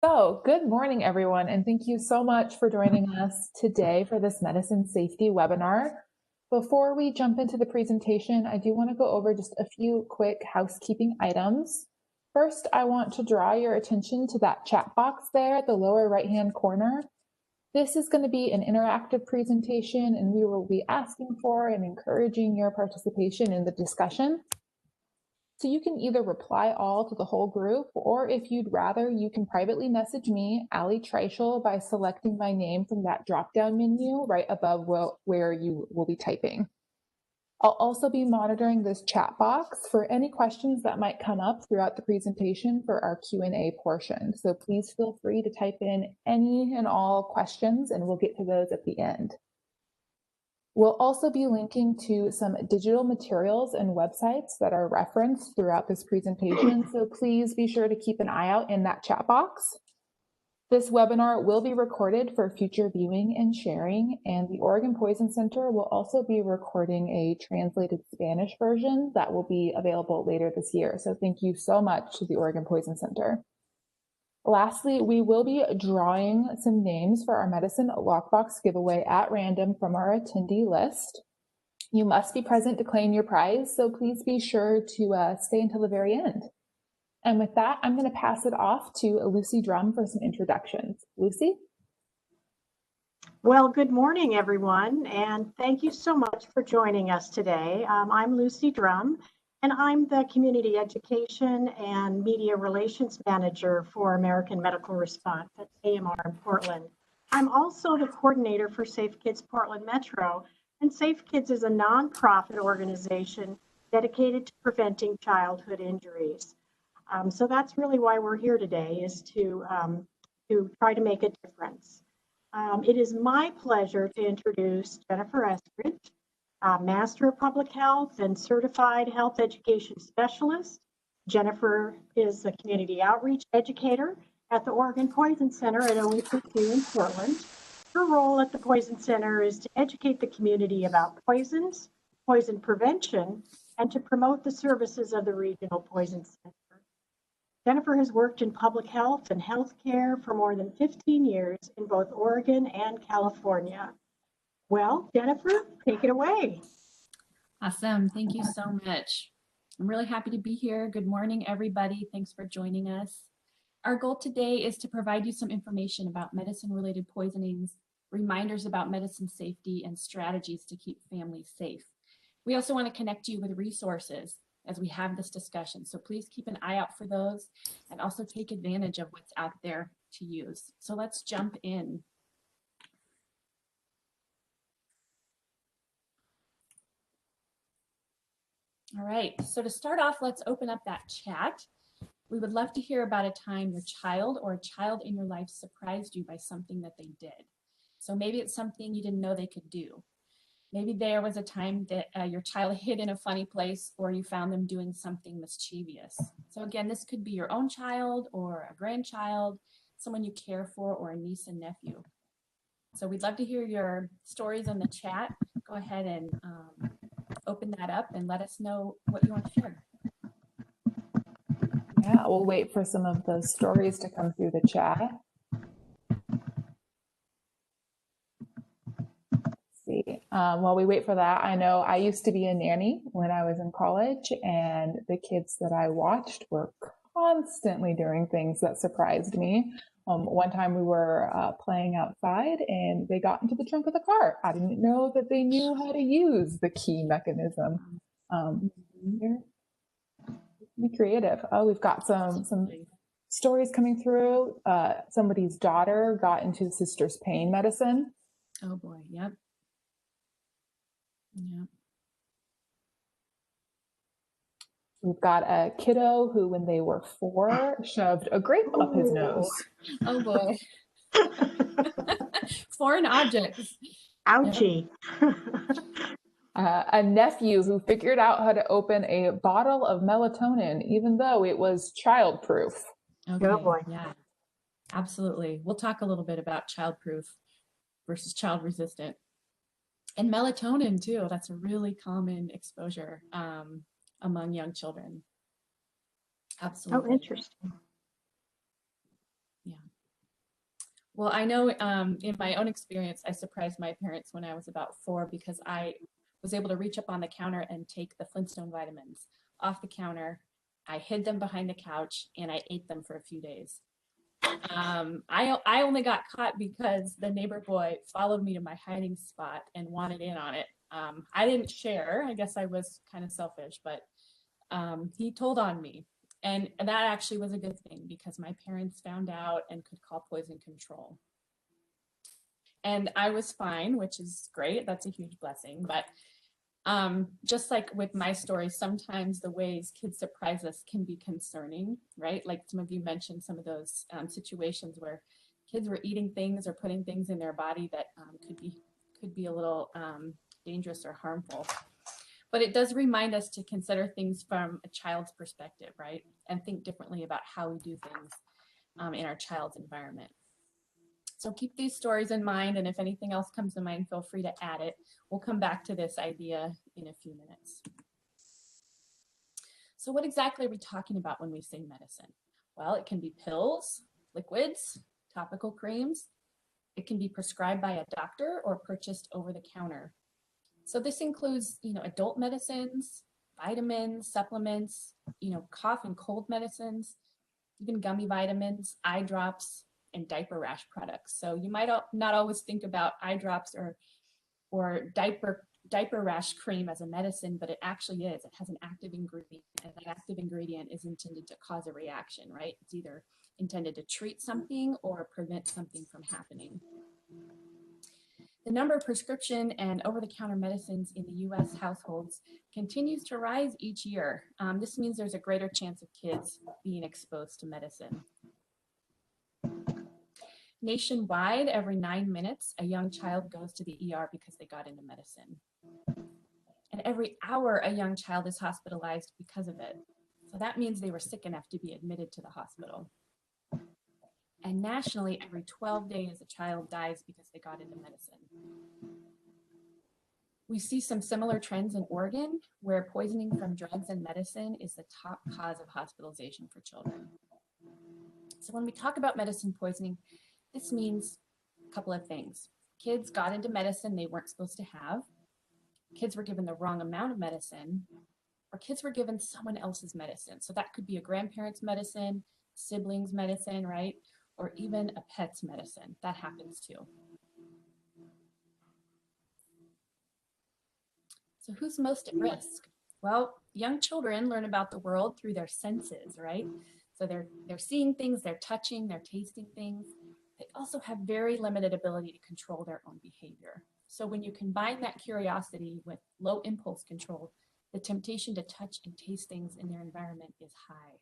So, good morning, everyone, and thank you so much for joining us today for this medicine safety webinar. Before we jump into the presentation, I do want to go over just a few quick housekeeping items. First, I want to draw your attention to that chat box there at the lower right-hand corner. This is going to be an interactive presentation, and we will be asking for and encouraging your participation in the discussion. So you can either reply all to the whole group, or if you'd rather, you can privately message me, Allie Treichel, by selecting my name from that drop-down menu right above where you will be typing. I'll also be monitoring this chat box for any questions that might come up throughout the presentation for our Q&A portion. So please feel free to type in any and all questions, and we'll get to those at the end. We'll also be linking to some digital materials and websites that are referenced throughout this presentation, so please be sure to keep an eye out in that chat box. This webinar will be recorded for future viewing and sharing, and the Oregon Poison Center will also be recording a translated Spanish version that will be available later this year. So thank you so much to the Oregon Poison Center. Lastly, we will be drawing some names for our medicine lockbox giveaway at random from our attendee list. You must be present to claim your prize, so please be sure to stay until the very end. And with that, I'm going to pass it off to Lucy Drum for some introductions. Lucy? Well, good morning, everyone, and thank you so much for joining us today. I'm Lucy Drum, and I'm the Community Education and Media Relations Manager for American Medical Response at AMR in Portland. I'm also the coordinator for Safe Kids Portland Metro, and Safe Kids is a nonprofit organization dedicated to preventing childhood injuries. So that's really why we're here today, is to try to make a difference. It is my pleasure to introduce Jennifer Eskridge, Master of Public Health and Certified Health Education Specialist. Jennifer is a community outreach educator at the Oregon Poison Center at OEPQ in Portland. Her role at the Poison Center is to educate the community about poisons, poison prevention, and to promote the services of the Regional Poison Center. Jennifer has worked in public health and healthcare for more than 15 years in both Oregon and California. Well, Jennifer, take it away. Awesome. Thank you so much. I'm really happy to be here. Good morning, everybody. Thanks for joining us. Our goal today is to provide you some information about medicine-related poisonings, reminders about medicine safety, and strategies to keep families safe. We also want to connect you with resources as we have this discussion. So please keep an eye out for those and also take advantage of what's out there to use. So let's jump in. All right, so to start off, let's open up that chat. We would love to hear about a time your child or a child in your life surprised you by something that they did. So maybe it's something you didn't know they could do. Maybe there was a time that your child hid in a funny place, or you found them doing something mischievous. So again, this could be your own child or a grandchild, someone you care for, or a niece and nephew. So we'd love to hear your stories in the chat. Go ahead and open that up and let us know what you want to share. Yeah, we'll wait for some of those stories to come through the chat. While we wait for that, I know I used to be a nanny when I was in college, and the kids that I watched were constantly doing things that surprised me. One time we were playing outside and they got into the trunk of the car. I didn't know that they knew how to use the key mechanism. Be creative. Oh, we've got some stories coming through. Somebody's daughter got into sister's pain medicine. Oh boy, yep. Yeah. We've got a kiddo who, when they were 4, shoved a grape up his nose. Oh boy. Foreign objects. Ouchie. A nephew who figured out how to open a bottle of melatonin, even though it was childproof. Okay. Oh boy. Yeah, absolutely. We'll talk a little bit about childproof versus child resistant. And melatonin too, that's a really common exposure among young children. Absolutely. Oh, interesting. Yeah. Well, I know in my own experience, I surprised my parents when I was about 4 because I was able to reach up on the counter and take the Flintstone vitamins off the counter. I hid them behind the couch and I ate them for a few days. I only got caught because the neighbor boy followed me to my hiding spot and wanted in on it. I didn't share. I guess I was kind of selfish, but he told on me. And that actually was a good thing because my parents found out and could call poison control. And I was fine, which is great. That's a huge blessing. But just like with my story, sometimes the ways kids surprise us can be concerning, right? Like some of you mentioned some of those situations where kids were eating things or putting things in their body that could be a little dangerous or harmful. But it does remind us to consider things from a child's perspective, right? And think differently about how we do things in our child's environment. So keep these stories in mind, and if anything else comes to mind, feel free to add it. We'll come back to this idea in a few minutes. So what exactly are we talking about when we say medicine? Well, it can be pills, liquids, topical creams. It can be prescribed by a doctor or purchased over the counter. So this includes, adult medicines, vitamins, supplements, cough and cold medicines, even gummy vitamins, eye drops, and diaper rash products. So you might not always think about eye drops or diaper rash cream as a medicine, but it actually is. It has an active ingredient, and that active ingredient is intended to cause a reaction, right? It's either intended to treat something or prevent something from happening. The number of prescription and over-the-counter medicines in the U.S. households continues to rise each year. This means there's a greater chance of kids being exposed to medicine. Nationwide, every 9 minutes, a young child goes to the ER because they got into medicine. And every hour, a young child is hospitalized because of it. So that means they were sick enough to be admitted to the hospital. And nationally, every 12 days, a child dies because they got into medicine. We see some similar trends in Oregon, where poisoning from drugs and medicine is the top cause of hospitalization for children. So when we talk about medicine poisoning, this means a couple of things. Kids got into medicine they weren't supposed to have. Kids were given the wrong amount of medicine, or kids were given someone else's medicine. So that could be a grandparent's medicine, sibling's medicine, right? Or even a pet's medicine. That happens too. So who's most at risk? Well, young children learn about the world through their senses, right? So they're seeing things, they're touching, they're tasting things. They also have very limited ability to control their own behavior. So when you combine that curiosity with low impulse control, the temptation to touch and taste things in their environment is high.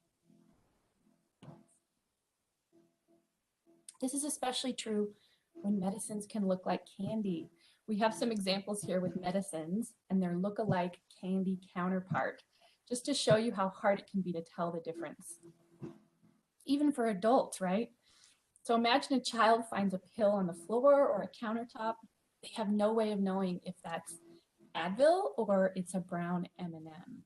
This is especially true when medicines can look like candy. We have some examples here with medicines and their look-alike candy counterpart, just to show you how hard it can be to tell the difference. Even for adults, right? So imagine a child finds a pill on the floor or a countertop. They have no way of knowing if that's Advil or it's a brown M&M.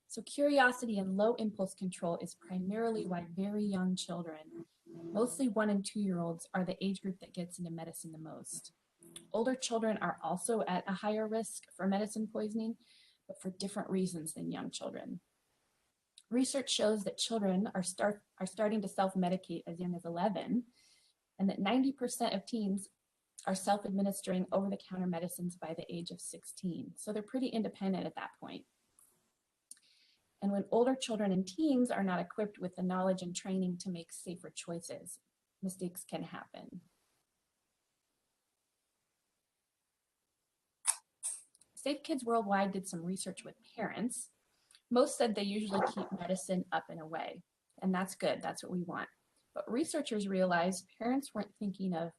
So curiosity and low impulse control is primarily why very young children, mostly 1 and 2-year-olds, are the age group that gets into medicine the most. Older children are also at a higher risk for medicine poisoning, but for different reasons than young children. Research shows that children are starting to self-medicate as young as 11, and that 90% of teens are self-administering over-the-counter medicines by the age of 16. So they're pretty independent at that point. And when older children and teens are not equipped with the knowledge and training to make safer choices, mistakes can happen. Safe Kids Worldwide did some research with parents. Most said they usually keep medicine up and away, and that's good, that's what we want. But researchers realized parents weren't thinking of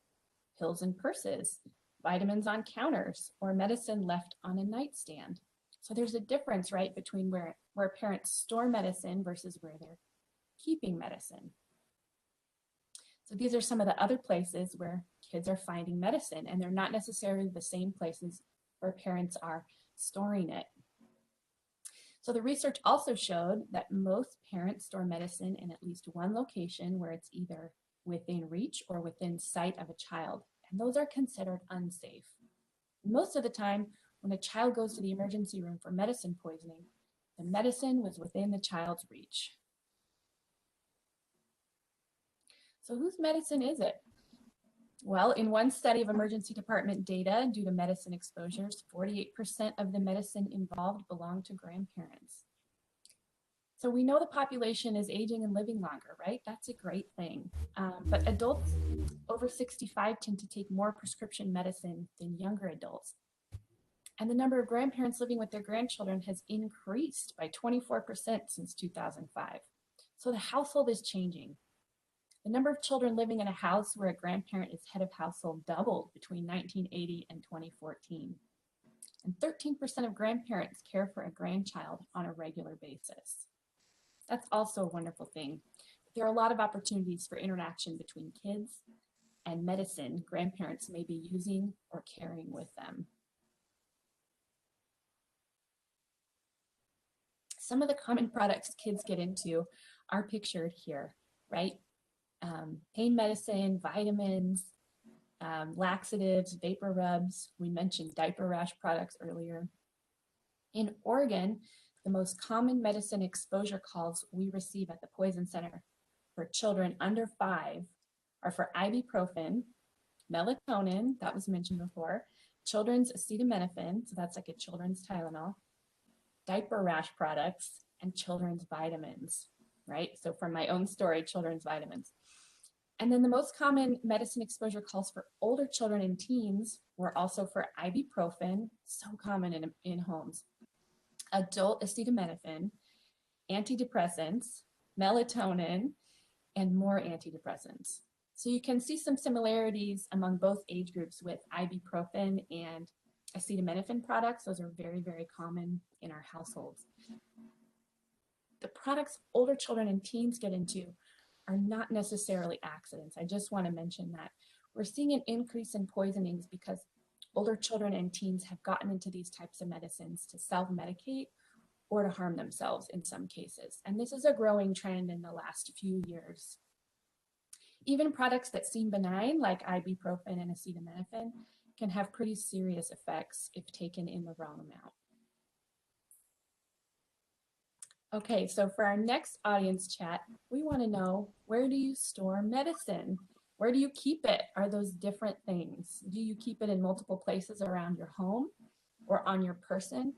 pills in purses, vitamins on counters, or medicine left on a nightstand. So there's a difference, right, between where parents store medicine versus where they're keeping medicine. So these are some of the other places where kids are finding medicine, and they're not necessarily the same places where parents are storing it. So the research also showed that most parents store medicine in at least one location where it's either within reach or within sight of a child, and those are considered unsafe. Most of the time, when a child goes to the emergency room for medicine poisoning, the medicine was within the child's reach. So whose medicine is it? Well, in one study of emergency department data due to medicine exposures, 48% of the medicine involved belonged to grandparents. So we know the population is aging and living longer, right? That's a great thing. But adults over 65 tend to take more prescription medicine than younger adults. And the number of grandparents living with their grandchildren has increased by 24% since 2005. So the household is changing. The number of children living in a house where a grandparent is head of household doubled between 1980 and 2014. And 13% of grandparents care for a grandchild on a regular basis. That's also a wonderful thing. There are a lot of opportunities for interaction between kids and medicine grandparents may be using or carrying with them. Some of the common products kids get into are pictured here, right? Pain medicine, vitamins, laxatives, vapor rubs. We mentioned diaper rash products earlier. In Oregon, the most common medicine exposure calls we receive at the Poison Center for children under 5 are for ibuprofen, melatonin, that was mentioned before, children's acetaminophen, so that's like a children's Tylenol, diaper rash products, and children's vitamins, right? So from my own story, children's vitamins. And then the most common medicine exposure calls for older children and teens were also for ibuprofen, so common in homes, adult acetaminophen, antidepressants, melatonin, and more antidepressants. So you can see some similarities among both age groups with ibuprofen and acetaminophen products. Those are very, very common in our households. The products older children and teens get into are not necessarily accidents. I just want to mention that. We're seeing an increase in poisonings because older children and teens have gotten into these types of medicines to self-medicate or to harm themselves in some cases. And this is a growing trend in the last few years. Even products that seem benign, like ibuprofen and acetaminophen, can have pretty serious effects if taken in the wrong amount. Okay, so for our next audience chat, we want to know, where do you store medicine? Where do you keep it? Are those different things? Do you keep it in multiple places around your home or on your person?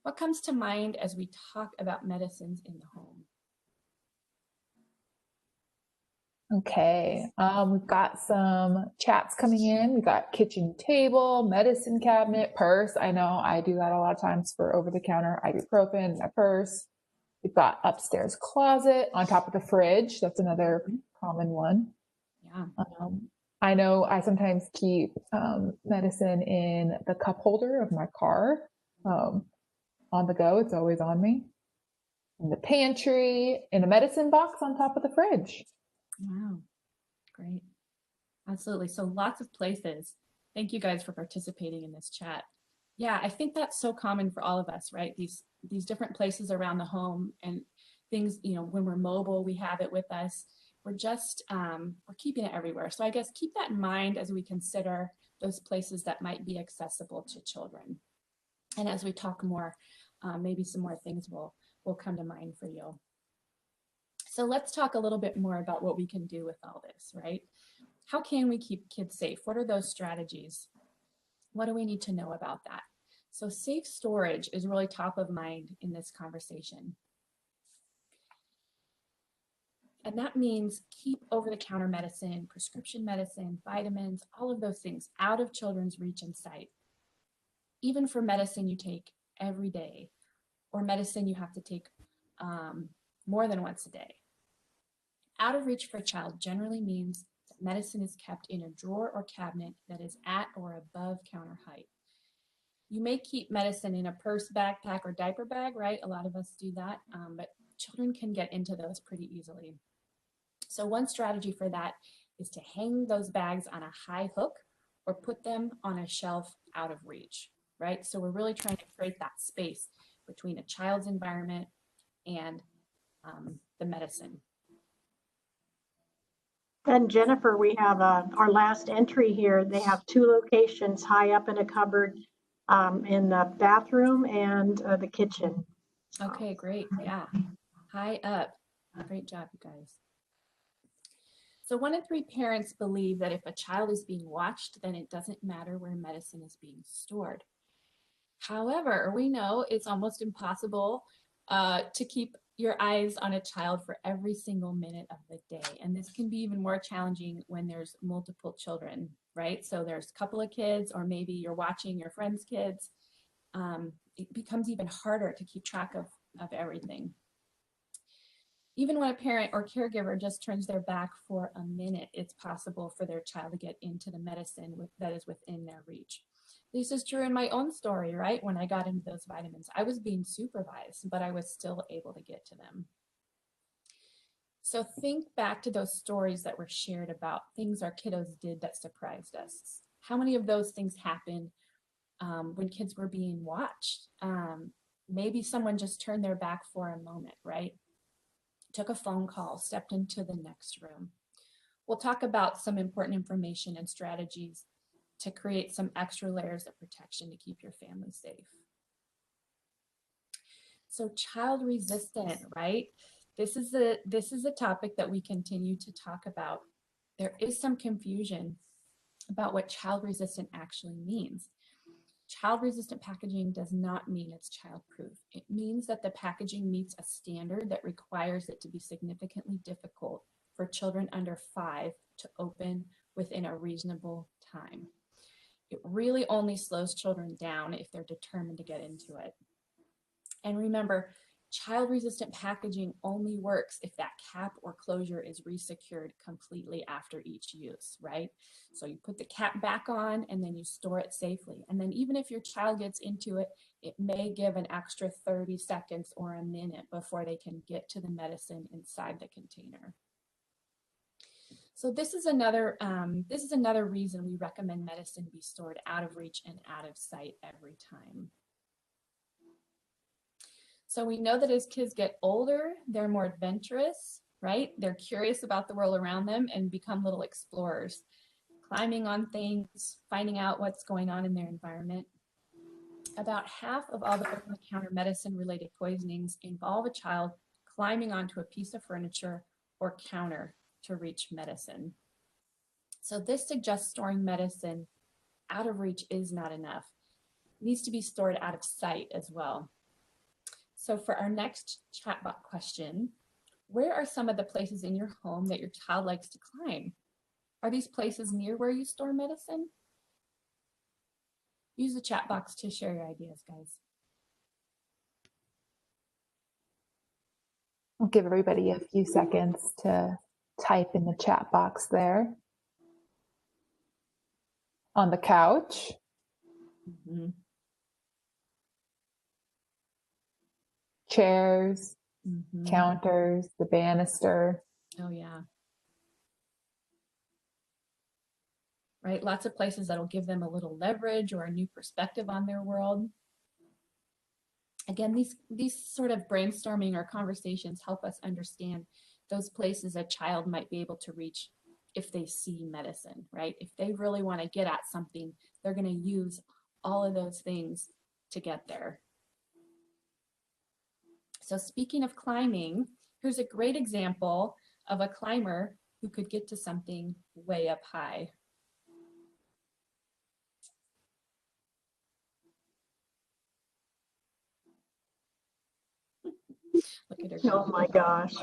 What comes to mind as we talk about medicines in the home? Okay, we've got some chats coming in. We've got kitchen table, medicine cabinet, purse. I know I do that a lot of times for over-the-counter ibuprofen, my purse. We've got upstairs closet on top of the fridge. That's another common one. Yeah. I know I sometimes keep medicine in the cup holder of my car on the go. It's always on me. In the pantry, in a medicine box on top of the fridge. Wow, great. Absolutely. So lots of places. Thank you guys for participating in this chat. Yeah, I think that's so common for all of us, right? These different places around the home and things, you know, when we're mobile, we have it with us. We're just, we're keeping it everywhere. So I guess keep that in mind as we consider those places that might be accessible to children. And as we talk more, maybe some more things will come to mind for you. So let's talk a little bit more about what we can do with all this, right? How can we keep kids safe? What are those strategies? What do we need to know about that? So safe storage is really top of mind in this conversation. And that means keep over-the-counter medicine, prescription medicine, vitamins, all of those things out of children's reach and sight. Even for medicine you take every day, or medicine you have to take more than once a day. Out of reach for a child generally means that medicine is kept in a drawer or cabinet that is at or above counter height. You may keep medicine in a purse, backpack, or diaper bag, right? A lot of us do that, but children can get into those pretty easily. So one strategy for that is to hang those bags on a high hook or put them on a shelf out of reach, right? So we're really trying to create that space between a child's environment and the medicine. And Jennifer, we have our last entry here. They have 2 locations high up in a cupboard in the bathroom and the kitchen. Okay, great. Yeah, high up. Great job, you guys. So 1 in 3 parents believe that if a child is being watched, then it doesn't matter where medicine is being stored. However, we know it's almost impossible to keep your eyes on a child for every single minute of the day. And this can be even more challenging when there's multiple children, right? So there's a couple of kids, or maybe you're watching your friend's kids. It becomes even harder to keep track of everything. Even when a parent or caregiver just turns their back for a minute, it's possible for their child to get into the medicine that is within their reach. This is true in my own story, right? When I got into those vitamins, I was being supervised, but I was still able to get to them. So think back to those stories that were shared about things our kiddos did that surprised us. How many of those things happened when kids were being watched? Maybe someone just turned their back for a moment, right? Took a phone call, stepped into the next room. We'll talk about some important information and strategies to create some extra layers of protection to keep your family safe. So child resistant, right? This is a topic that we continue to talk about. There is some confusion about what child resistant actually means. Child resistant packaging does not mean it's childproof. It means that the packaging meets a standard that requires it to be significantly difficult for children under 5 to open within a reasonable time. It really only slows children down if they're determined to get into it. And remember, child-resistant packaging only works if that cap or closure is resecured completely after each use, right? So you put the cap back on and then you store it safely. And then even if your child gets into it, it may give an extra 30 seconds or a minute before they can get to the medicine inside the container. So this is another reason we recommend medicine be stored out of reach and out of sight every time. So we know that as kids get older, they're more adventurous, right? They're curious about the world around them and become little explorers, climbing on things, finding out what's going on in their environment. About half of all the over-the-counter medicine-related poisonings involve a child climbing onto a piece of furniture or counter to reach medicine. So this suggests storing medicine out of reach is not enough. It needs to be stored out of sight as well. So for our next chatbot question, where are some of the places in your home that your child likes to climb? Are these places near where you store medicine? Use the chat box to share your ideas, guys. I'll give everybody a few seconds to type in the chat box there. On the couch. Mm-hmm. Chairs, Mm-hmm. counters, the banister. Oh, yeah. Right, lots of places that'll give them a little leverage or a new perspective on their world. Again, these sort of brainstorming or conversations help us understand those places a child might be able to reach if they see medicine, right? If they really want to get at something, they're going to use all of those things to get there. So speaking of climbing, here's a great example of a climber who could get to something way up high. Look at her go. Oh my gosh.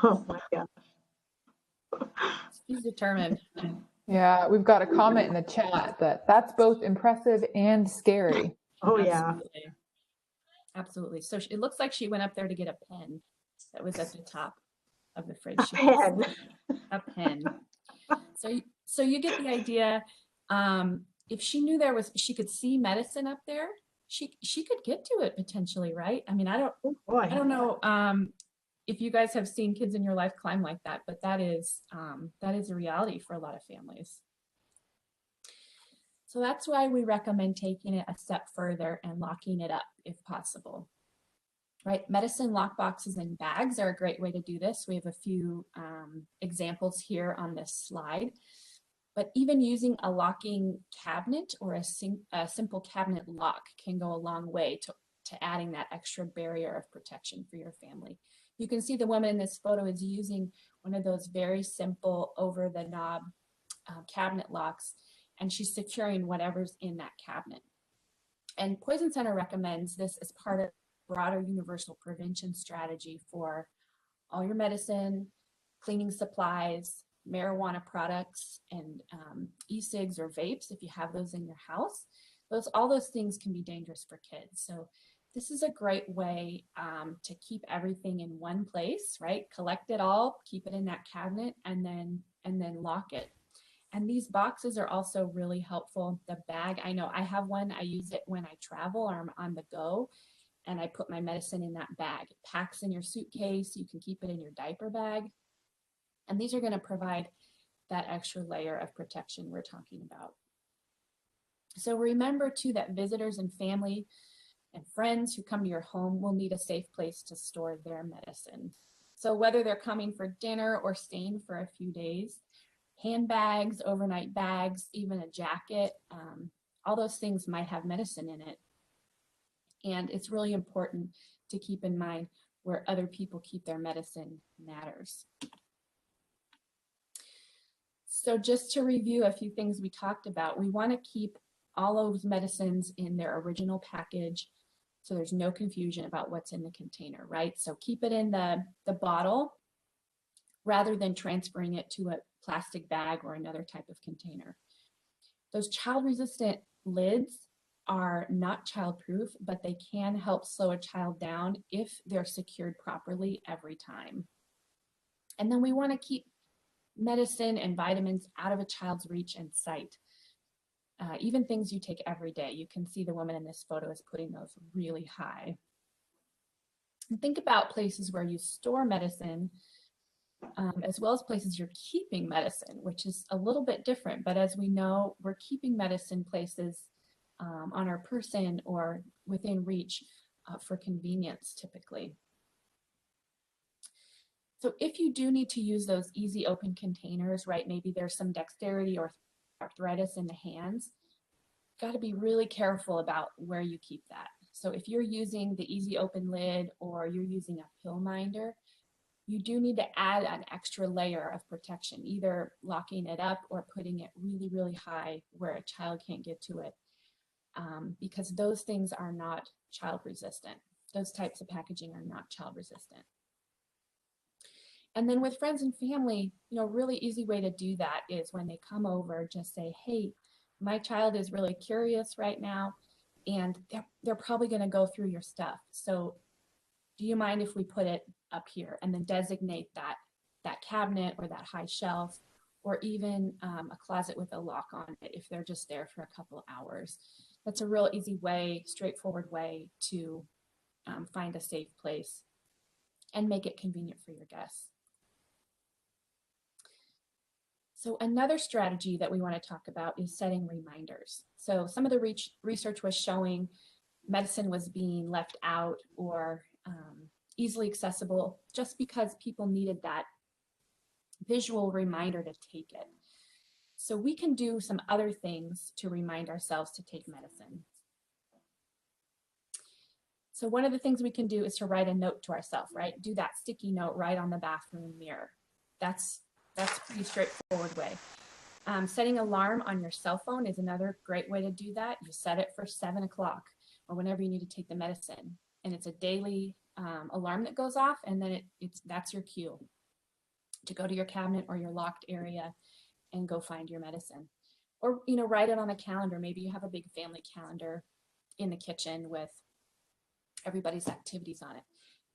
Oh my gosh. She's determined. Yeah, we've got a comment in the chat that's both impressive and scary. Oh yeah. Absolutely. Absolutely. So it looks like she went up there to get a pen that was at the top of the fridge. A pen. A pen. So you get the idea. If she knew she could see medicine up there, she could get to it potentially, right? I mean, I Oh, boy. don't know if you guys have seen kids in your life climb like that, but that is a reality for a lot of families. So that's why we recommend taking it a step further and locking it up if possible. Right, medicine lock boxes and bags are a great way to do this. We have a few examples here on this slide, but even using a locking cabinet or a simple cabinet lock can go a long way to adding that extra barrier of protection for your family. You can see the woman in this photo is using one of those very simple over the knob cabinet locks, and she's securing whatever's in that cabinet. And Poison Center recommends this as part of broader universal prevention strategy for all your medicine, cleaning supplies, marijuana products, and e-cigs or vapes if you have those in your house. All those things can be dangerous for kids. So this is a great way to keep everything in one place, right? Collect it all, keep it in that cabinet, and then lock it. And these boxes are also really helpful. The bag, I know I have one. I use it when I travel or I'm on the go, and I put my medicine in that bag. It packs in your suitcase. You can keep it in your diaper bag. And these are going to provide that extra layer of protection we're talking about. So remember too that visitors and family and friends who come to your home will need a safe place to store their medicine. So whether they're coming for dinner or staying for a few days, handbags, overnight bags, even a jacket, all those things might have medicine in it. And it's really important to keep in mind where other people keep their medicine matters. So just to review a few things we talked about, we want to keep all those medicines in their original package so there's no confusion about what's in the container, right? So keep it in the bottle rather than transferring it to a plastic bag or another type of container. Those child-resistant lids are not childproof, but they can help slow a child down if they're secured properly every time. And then we want to keep medicine and vitamins out of a child's reach and sight. Even things you take every day. You can see the woman in this photo is putting those really high. And think about places where you store medicine, as well as places you're keeping medicine, which is a little bit different. But as we know, we're keeping medicine places on our person or within reach for convenience typically. So if you do need to use those easy open containers, right, maybe there's some dexterity or arthritis in the hands, got to be really careful about where you keep that. So if you're using the easy open lid or you're using a pill minder, you do need to add an extra layer of protection, either locking it up or putting it really, really high where a child can't get to it, because those things are not child resistant. Those types of packaging are not child resistant. And then with friends and family, really easy way to do that is when they come over, just say, hey, my child is really curious right now, and they're probably going to go through your stuff. So do you mind if we put it up here, and then designate that cabinet or that high shelf, or even a closet with a lock on it if they're just there for a couple hours. That's a real easy way, straightforward way to find a safe place and make it convenient for your guests. So another strategy that we want to talk about is setting reminders. So some of the research was showing medicine was being left out or easily accessible just because people needed that visual reminder to take it. So we can do some other things to remind ourselves to take medicine. So one of the things we can do is to write a note to ourselves, right? Do that sticky note right on the bathroom mirror. That's a pretty straightforward way. Setting an alarm on your cell phone is another great way to do that. You set it for 7 o'clock or whenever you need to take the medicine. And it's a daily alarm that goes off, and then that's your cue to go to your cabinet or your locked area and go find your medicine. Or, write it on a calendar. Maybe you have a big family calendar in the kitchen with everybody's activities on it,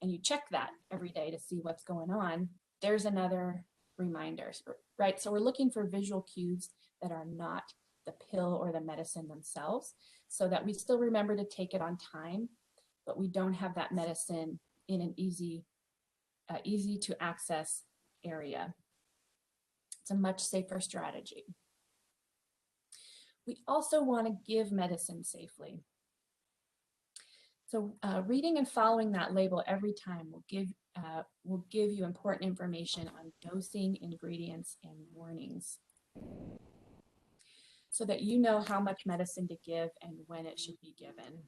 and you check that every day to see what's going on. There's another reminder, right? So we're looking for visual cues that are not the pill or the medicine themselves, so that we still remember to take it on time, but we don't have that medicine in an easy to access area. It's a much safer strategy. We also want to give medicine safely. So reading and following that label every time will give you important information on dosing, ingredients, and warnings, so that you know how much medicine to give and when it should be given.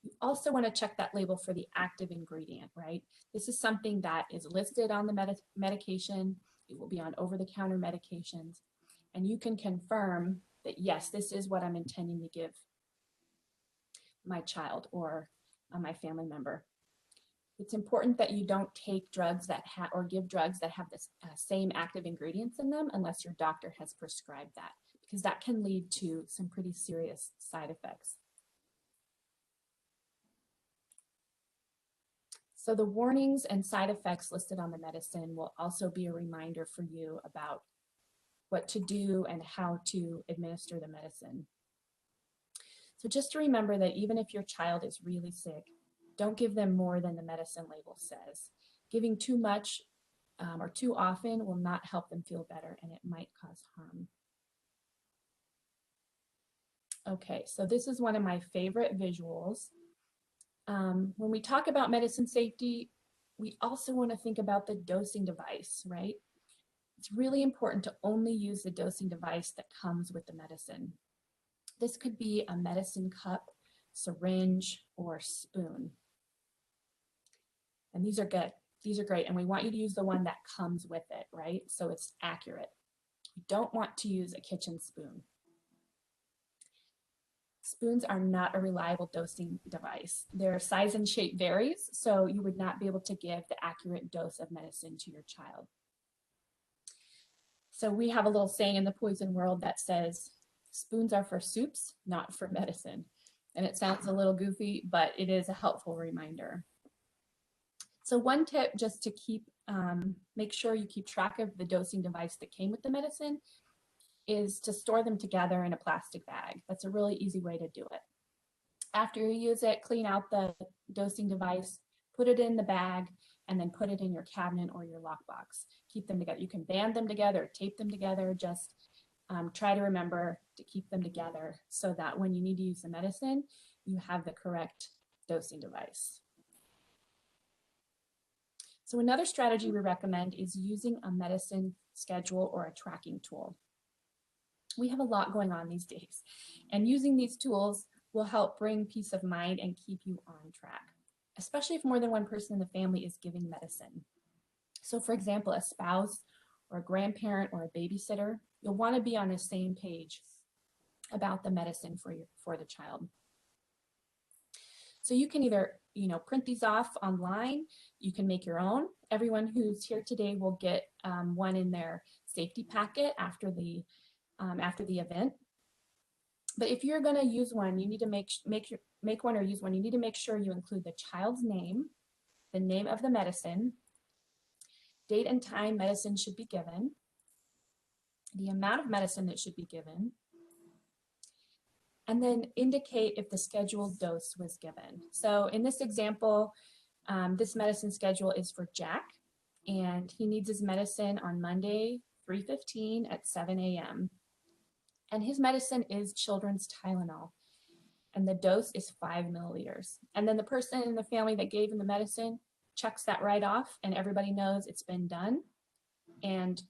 You also want to check that label for the active ingredient, right? This is something that is listed on the medication. It will be on over-the-counter medications, and you can confirm that, yes, this is what I'm intending to give my child or my family member. It's important that you don't take drugs that or give drugs that have the same active ingredients in them unless your doctor has prescribed that, because that can lead to some pretty serious side effects. So the warnings and side effects listed on the medicine will also be a reminder for you about what to do and how to administer the medicine. So just to remember that even if your child is really sick, don't give them more than the medicine label says. Giving too much or too often will not help them feel better, and it might cause harm. Okay, so this is one of my favorite visuals. When we talk about medicine safety, we also want to think about the dosing device, right? It's really important to only use the dosing device that comes with the medicine. This could be a medicine cup, syringe, or spoon. And these are good. These are great. And we want you to use the one that comes with it, right? So it's accurate. You don't want to use a kitchen spoon. Spoons are not a reliable dosing device. Their size and shape varies, so you would not be able to give the accurate dose of medicine to your child. So we have a little saying in the poison world that says, spoons are for soups, not for medicine. And it sounds a little goofy, but it is a helpful reminder. So one tip, just to make sure you keep track of the dosing device that came with the medicine, is to store them together in a plastic bag. That's a really easy way to do it. After you use it, clean out the dosing device, put it in the bag, and then put it in your cabinet or your lockbox. Keep them together. You can band them together, tape them together. Just try to remember to keep them together so that when you need to use the medicine, you have the correct dosing device. So another strategy we recommend is using a medicine schedule or a tracking tool. We have a lot going on these days, and using these tools will help bring peace of mind and keep you on track, especially if more than one person in the family is giving medicine. So for example, a spouse or a grandparent or a babysitter, you'll want to be on the same page about the medicine for the child. So you can either, print these off online. You can make your own. Everyone who's here today will get one in their safety packet after the event. But if you're going to use one, you need to make one or use one. You need to make sure you include the child's name, the name of the medicine, date and time medicine should be given, the amount of medicine that should be given, and then indicate if the scheduled dose was given. So in this example, this medicine schedule is for Jack, and he needs his medicine on Monday, 3:15 at 7 a.m. And his medicine is children's Tylenol, and the dose is 5 milliliters. And then the person in the family that gave him the medicine checks that right off, and everybody knows it's been done, and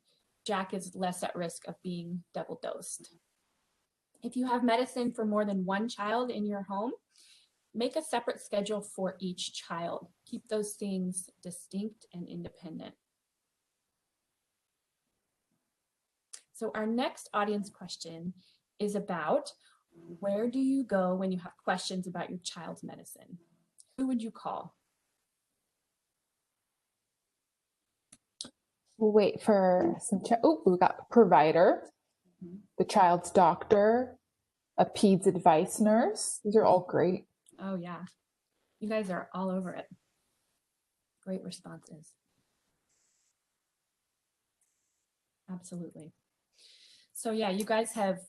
Jack is less at risk of being double dosed. If you have medicine for more than one child in your home, make a separate schedule for each child. Keep those things distinct and independent. So our next audience question is about, where do you go when you have questions about your child's medicine? Who would you call? We'll wait for some chat. Oh, we got provider, the child's doctor, a peds advice nurse. These are all great. Oh yeah, you guys are all over it. Great responses. Absolutely. So yeah, you guys have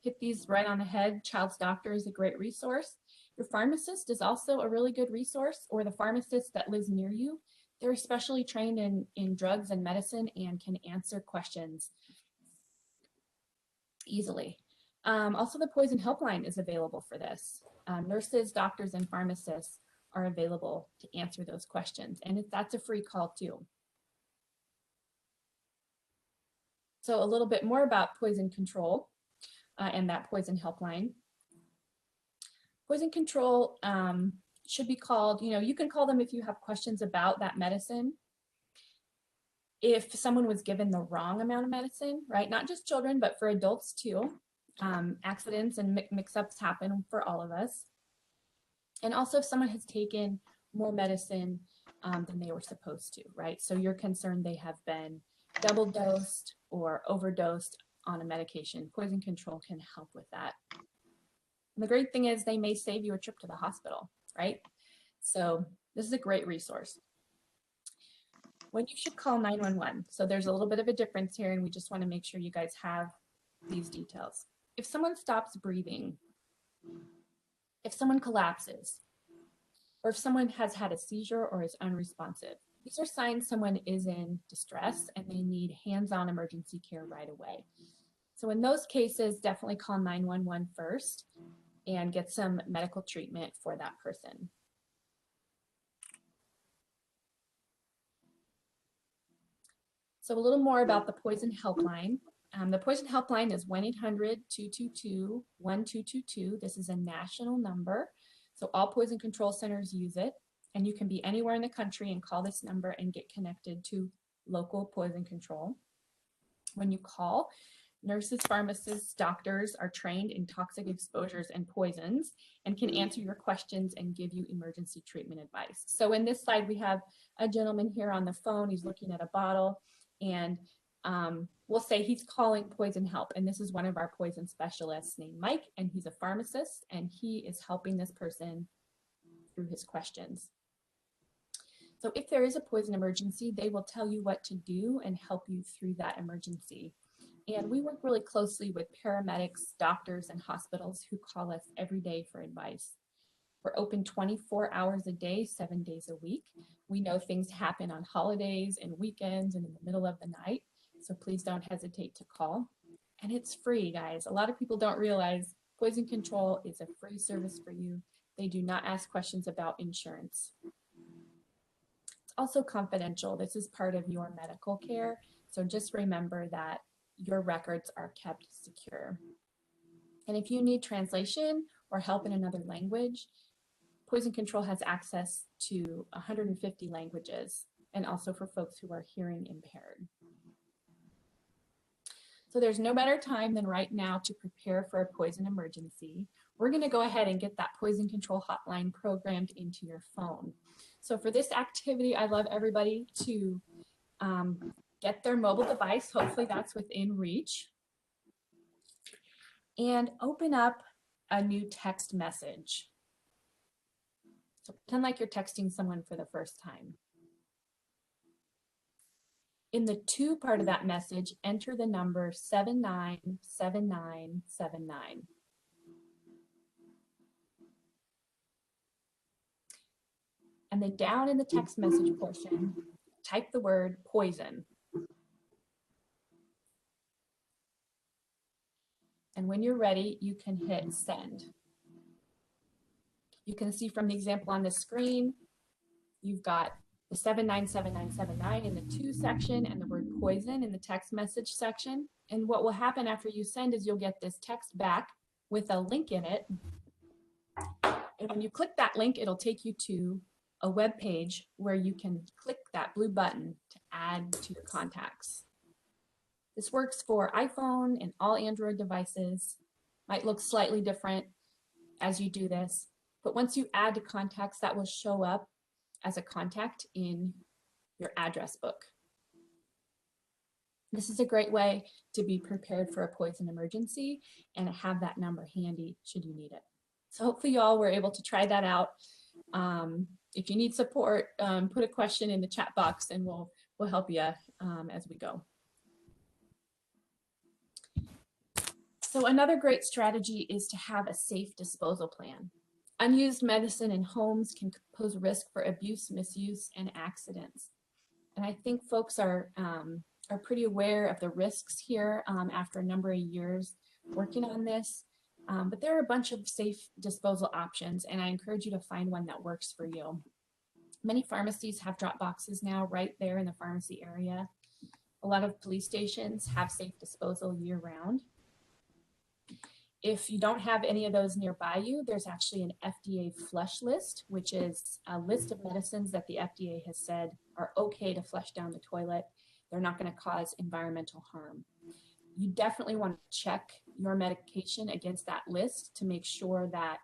hit these right on the head. Child's doctor is a great resource. Your pharmacist is also a really good resource, or the pharmacist that lives near you. They're especially trained in drugs and medicine and can answer questions easily. Also, the poison helpline is available for this. Nurses, doctors, and pharmacists are available to answer those questions, and that's a free call too. So a little bit more about poison control and that poison helpline. Poison control should be called, you can call them if you have questions about that medicine. If someone was given the wrong amount of medicine, right? Not just children, but for adults too. Accidents and mix-ups happen for all of us. And also if someone has taken more medicine than they were supposed to, right? So you're concerned they have been double dosed or overdosed on a medication. Poison control can help with that. And the great thing is they may save you a trip to the hospital, right? So this is a great resource. When you should call 911. So there's a little bit of a difference here, and we just want to make sure you guys have these details. If someone stops breathing, if someone collapses, or if someone has had a seizure or is unresponsive, these are signs someone is in distress and they need hands-on emergency care right away. So in those cases, definitely call 911 first and get some medical treatment for that person. So a little more about the poison helpline. The poison helpline is 1-800-222-1222. This is a national number. So all poison control centers use it, and you can be anywhere in the country and call this number and get connected to local poison control. When you call, nurses, pharmacists, doctors are trained in toxic exposures and poisons and can answer your questions and give you emergency treatment advice. So in this slide, we have a gentleman here on the phone. He's looking at a bottle, and we'll say he's calling poison help. And this is one of our poison specialists named Mike, and he's a pharmacist, and he is helping this person through his questions. So if there is a poison emergency, they will tell you what to do and help you through that emergency. And we work really closely with paramedics, doctors, and hospitals who call us every day for advice. We're open 24 hours a day, 7 days a week. We know things happen on holidays and weekends and in the middle of the night, so please don't hesitate to call. And it's free, guys. A lot of people don't realize poison control is a free service for you. They do not ask questions about insurance. It's also confidential. This is part of your medical care, so just remember that your records are kept secure. And if you need translation or help in another language, Poison Control has access to 150 languages, and also for folks who are hearing impaired. So there's no better time than right now to prepare for a poison emergency. We're going to go ahead and get that poison control hotline programmed into your phone. So for this activity, I'd love everybody to get their mobile device, hopefully that's within reach, and open up a new text message. So pretend like you're texting someone for the first time. In the to part of that message, enter the number 797979. And then down in the text message portion, type the word poison. And when you're ready, you can hit send. You can see from the example on the screen, you've got the 797979 in the to section and the word poison in the text message section. And what will happen after you send is you'll get this text back with a link in it. And when you click that link, it'll take you to a web page where you can click that blue button to add to your contacts. This works for iPhone and all Android devices. Might look slightly different as you do this, but once you add to contacts, that will show up as a contact in your address book. This is a great way to be prepared for a poison emergency and have that number handy should you need it. So hopefully you all were able to try that out. If you need support, put a question in the chat box and we'll help you as we go. So another great strategy is to have a safe disposal plan. Unused medicine in homes can pose risk for abuse, misuse, and accidents. And I think folks are pretty aware of the risks here after a number of years working on this. But there are a bunch of safe disposal options, and I encourage you to find one that works for you. Many pharmacies have drop boxes now right there in the pharmacy area. A lot of police stations have safe disposal year round. If you don't have any of those nearby you, there's actually an FDA flush list, which is a list of medicines that the FDA has said are okay to flush down the toilet. They're not going to cause environmental harm. You definitely want to check your medication against that list to make sure that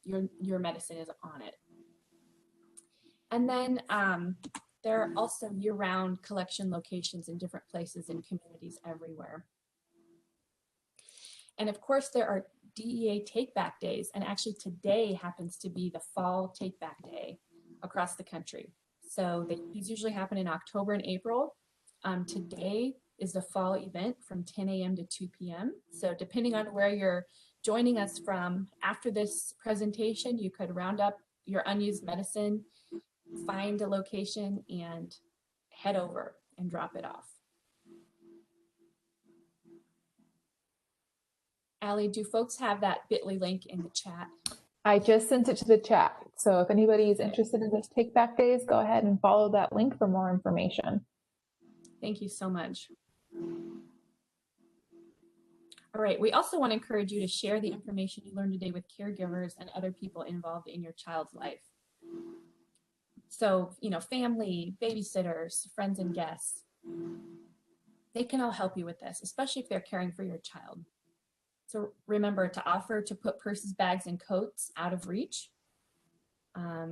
your medicine is on it. And then there are also year-round collection locations in different places in communities everywhere. And of course, there are DEA take-back days, and actually today happens to be the fall take-back day across the country. So these usually happen in October and April. Today is the fall event from 10 a.m. to 2 p.m. So depending on where you're joining us from after this presentation, you could round up your unused medicine, find a location, and head over and drop it off. Allie, do folks have that bit.ly link in the chat? I just sent it to the chat. So if anybody is interested in this take back days, go ahead and follow that link for more information. Thank you so much. All right, we also want to encourage you to share the information you learned today with caregivers and other people involved in your child's life. So, family, babysitters, friends and guests, they can all help you with this, especially if they're caring for your child. So remember to offer to put purses, bags, and coats out of reach.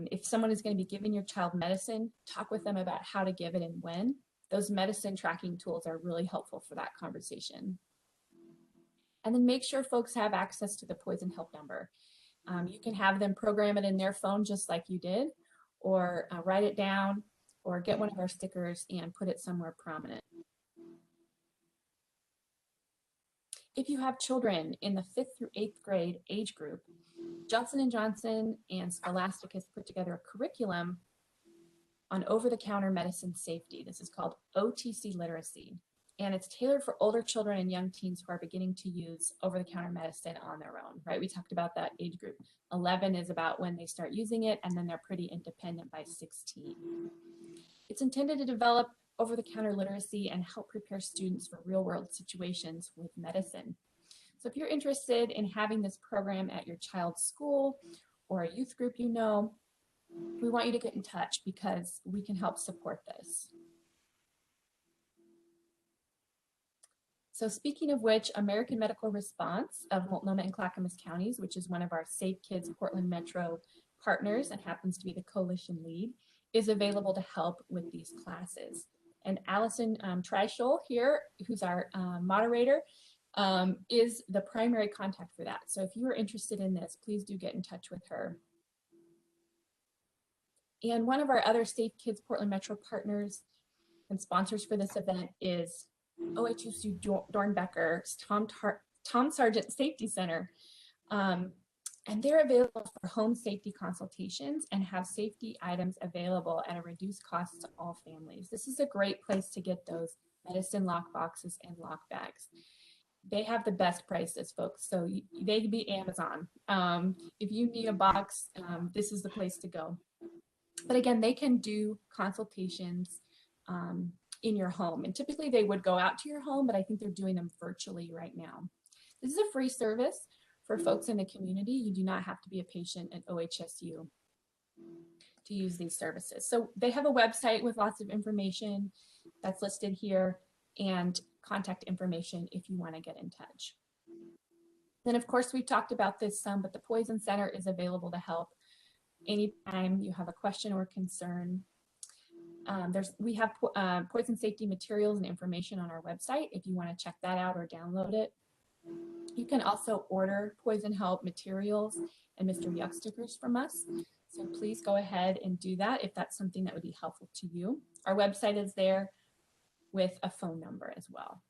If someone is going to be giving your child medicine, talk with them about how to give it and when. Those medicine tracking tools are really helpful for that conversation. And then make sure folks have access to the Poison Help number. You can have them program it in their phone just like you did, or write it down, or get one of our stickers and put it somewhere prominent. If you have children in the 5th through 8th grade age group, Johnson & Johnson and Scholastic has put together a curriculum on over-the-counter medicine safety. This is called OTC literacy, and it's tailored for older children and young teens who are beginning to use over-the-counter medicine on their own, right? We talked about that age group. 11 is about when they start using it, and then they're pretty independent by 16. It's intended to develop over-the-counter literacy and help prepare students for real-world situations with medicine. So if you're interested in having this program at your child's school or a youth group we want you to get in touch because we can help support this. So speaking of which, American Medical Response of Multnomah and Clackamas counties, which is one of our Safe Kids Portland Metro partners and happens to be the coalition lead, is available to help with these classes. And Allison Treischel here, who's our moderator, is the primary contact for that. So if you are interested in this, please do get in touch with her. And one of our other Safe Kids Portland Metro partners and sponsors for this event is OHSU Dornbecker's Tom Sargent Safety Center. And they're available for home safety consultations and have safety items available at a reduced cost to all families. This is a great place to get those medicine lock boxes and lock bags. They have the best prices, folks, so they could be Amazon. If you need a box, this is the place to go. But again, they can do consultations in your home, and typically they would go out to your home, but I think they're doing them virtually right now. This is a free service for folks in the community. You do not have to be a patient at OHSU to use these services. So they have a website with lots of information that's listed here and contact information if you want to get in touch. Then of course we've talked about this some, but the Poison Center is available to help anytime you have a question or concern. We have poison safety materials and information on our website if you want to check that out or download it. You can also order Poison Help materials and Mr. Yuck stickers from us. So please go ahead and do that if that's something that would be helpful to you. Our website is there with a phone number as well.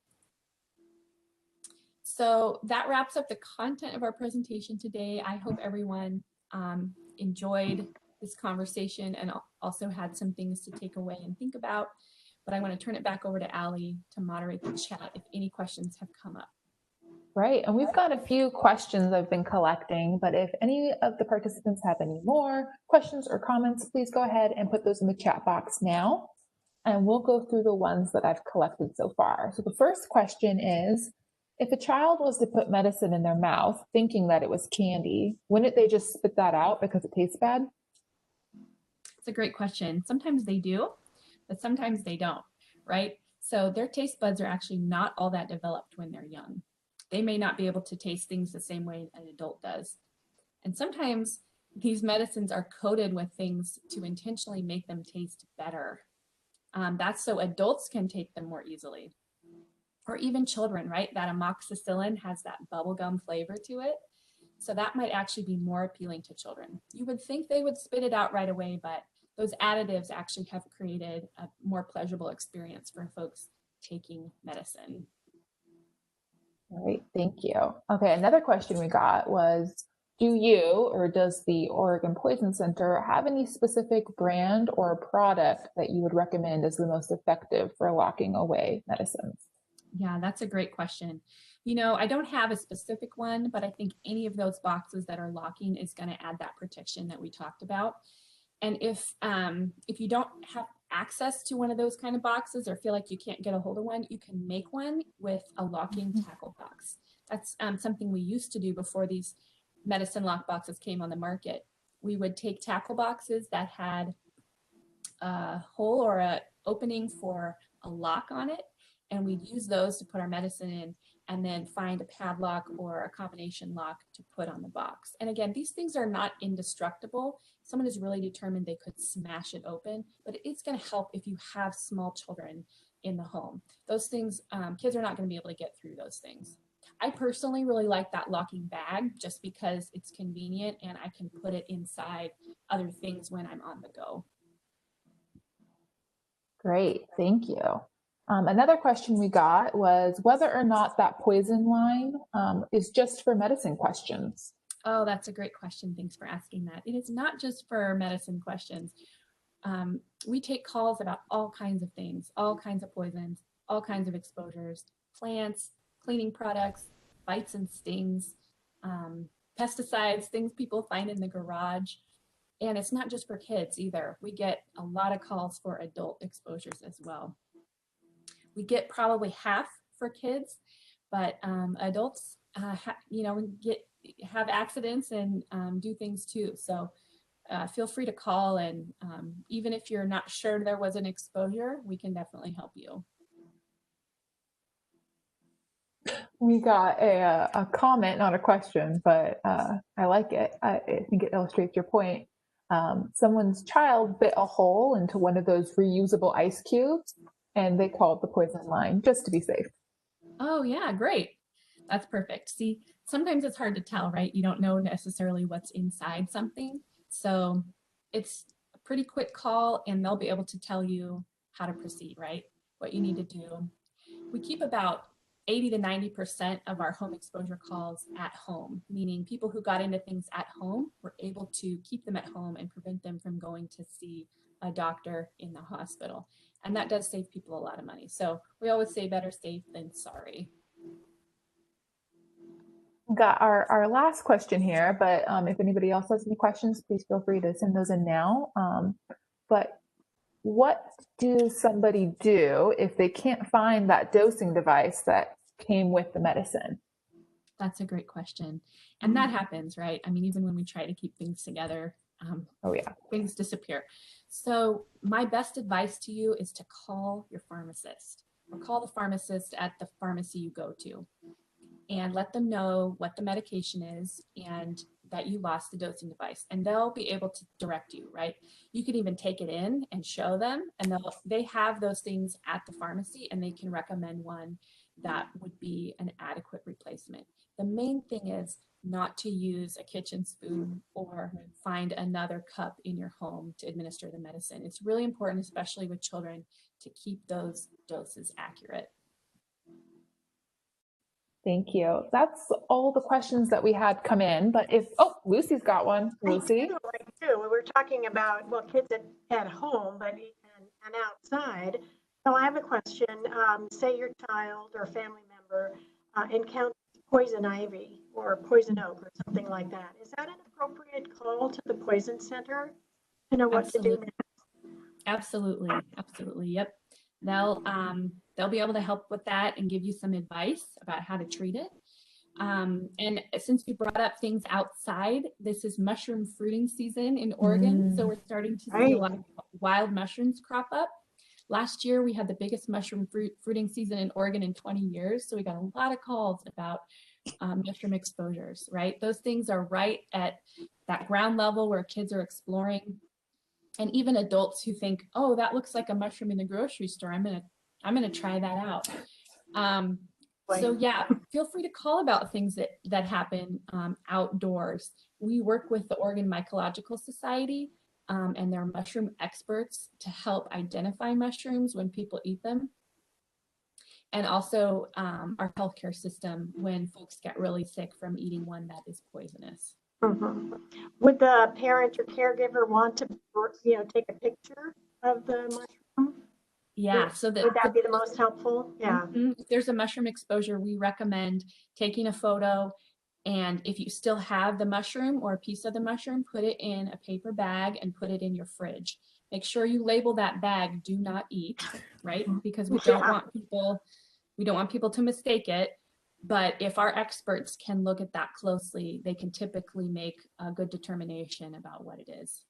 So that wraps up the content of our presentation today. I hope everyone enjoyed this conversation and also had some things to take away and think about. But I want to turn it back over to Allie to moderate the chat if any questions have come up. Right, and we've got a few questions I've been collecting, but if any of the participants have any more questions or comments, please go ahead and put those in the chat box now. And we'll go through the ones that I've collected so far. So the first question is, if a child was to put medicine in their mouth thinking that it was candy, wouldn't they just spit that out because it tastes bad? It's a great question. Sometimes they do, but sometimes they don't, right? So their taste buds are actually not all that developed when they're young. They may not be able to taste things the same way an adult does. And sometimes these medicines are coated with things to intentionally make them taste better. That's so adults can take them more easily. Or even children, right? That amoxicillin has that bubblegum flavor to it. So that might actually be more appealing to children. You would think they would spit it out right away, but those additives actually have created a more pleasurable experience for folks taking medicine. All right, thank you. Okay, another question we got was, do you or does the Oregon Poison Center have any specific brand or product that you would recommend as the most effective for locking away medicines? Yeah, that's a great question. You know, I don't have a specific one, but I think any of those boxes that are locking is going to add that protection that we talked about. And if you don't have access to one of those kind of boxes or feel like you can't get a hold of one, you can make one with a locking tackle box. That's something we used to do before these medicine lock boxes came on the market. We would take tackle boxes that had a hole or an opening for a lock on it, and we'd use those to put our medicine in and then find a padlock or a combination lock to put on the box. And again, these things are not indestructible. Someone is really determined they could smash it open, but it's going to help if you have small children in the home. Those things, kids are not going to be able to get through those things. I personally really like that locking bag just because it's convenient and I can put it inside other things when I'm on the go. Great, thank you. Another question we got was whether or not that poison line is just for medicine questions. Oh, that's a great question. Thanks for asking that. It is not just for medicine questions. We take calls about all kinds of things, all kinds of poisons, all kinds of exposures, plants, cleaning products, bites and stings, pesticides, things people find in the garage. And it's not just for kids either. We get a lot of calls for adult exposures as well. We get probably half for kids, but adults, have accidents and do things too. So feel free to call, and even if you're not sure there was an exposure, we can definitely help you. We got a comment, not a question, but I like it. I think it illustrates your point. Someone's child bit a hole into one of those reusable ice cubes, and they called the poison line just to be safe. Oh yeah, great. That's perfect. See, sometimes it's hard to tell, right? You don't know necessarily what's inside something. So it's a pretty quick call and they'll be able to tell you how to proceed, right? What you need to do. We keep about 80 to 90% of our home exposure calls at home, meaning people who got into things at home, we're able to keep them at home and prevent them from going to see a doctor in the hospital. And that does save people a lot of money. So we always say better safe than sorry. Got our last question here, but if anybody else has any questions, please feel free to send those in now. But what does somebody do if they can't find that dosing device that came with the medicine? That's a great question. And that happens, right? I mean, even when we try to keep things together, oh yeah, things disappear. So my best advice to you is to call your pharmacist or call the pharmacist at the pharmacy you go to and let them know what the medication is and that you lost the dosing device, and they'll be able to direct you, right? You can even take it in and show them, and they have those things at the pharmacy and they can recommend one that would be an adequate replacement. The main thing is not to use a kitchen spoon or find another cup in your home to administer the medicine. It's really important, especially with children, to keep those doses accurate. Thank you. That's all the questions that we had come in, but oh, Lucy's got one. Lucy? I do. We were talking about, well, kids at home, but and outside. So I have a question. Say your child or family member encounters poison ivy or poison oak or something like that. Is that an appropriate call to the poison center to know what to do next? Absolutely, absolutely. Yep. They'll be able to help with that and give you some advice about how to treat it. And since you brought up things outside, this is mushroom fruiting season in Oregon. So we're starting to see a lot of wild mushrooms crop up. Last year, we had the biggest mushroom fruiting season in Oregon in 20 years. So we got a lot of calls about mushroom exposures, right? Those things are right at that ground level where kids are exploring. And even adults who think, oh, that looks like a mushroom in the grocery store. I'm gonna try that out. So yeah, feel free to call about things that happen outdoors. We work with the Oregon Mycological Society and their mushroom experts to help identify mushrooms when people eat them. And also our healthcare system when folks get really sick from eating one that is poisonous. Mm-hmm. Would the parent or caregiver want to, take a picture of the mushroom? Yeah, so would that be the most helpful? Yeah. If there's a mushroom exposure, we recommend taking a photo, and if you still have the mushroom or a piece of the mushroom, put it in a paper bag and put it in your fridge. Make sure you label that bag "do not eat," right? Because we don't want people to mistake it. But if our experts can look at that closely, they can typically make a good determination about what it is.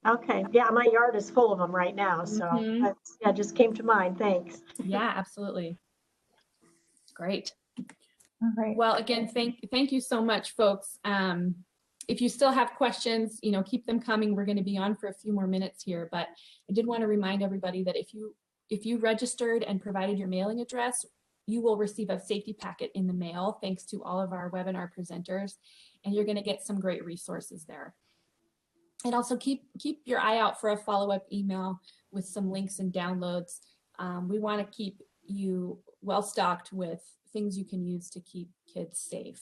Okay. Yeah, my yard is full of them right now. So that just came to mind. Thanks. Yeah, absolutely. Great. All right. Well, again, thank you so much, folks. If you still have questions, keep them coming. We're going to be on for a few more minutes here, but I did want to remind everybody that if you registered and provided your mailing address, you will receive a safety packet in the mail, thanks to all of our webinar presenters, and you're going to get some great resources there. And also keep your eye out for a follow-up email with some links and downloads. We want to keep you well stocked with things you can use to keep kids safe.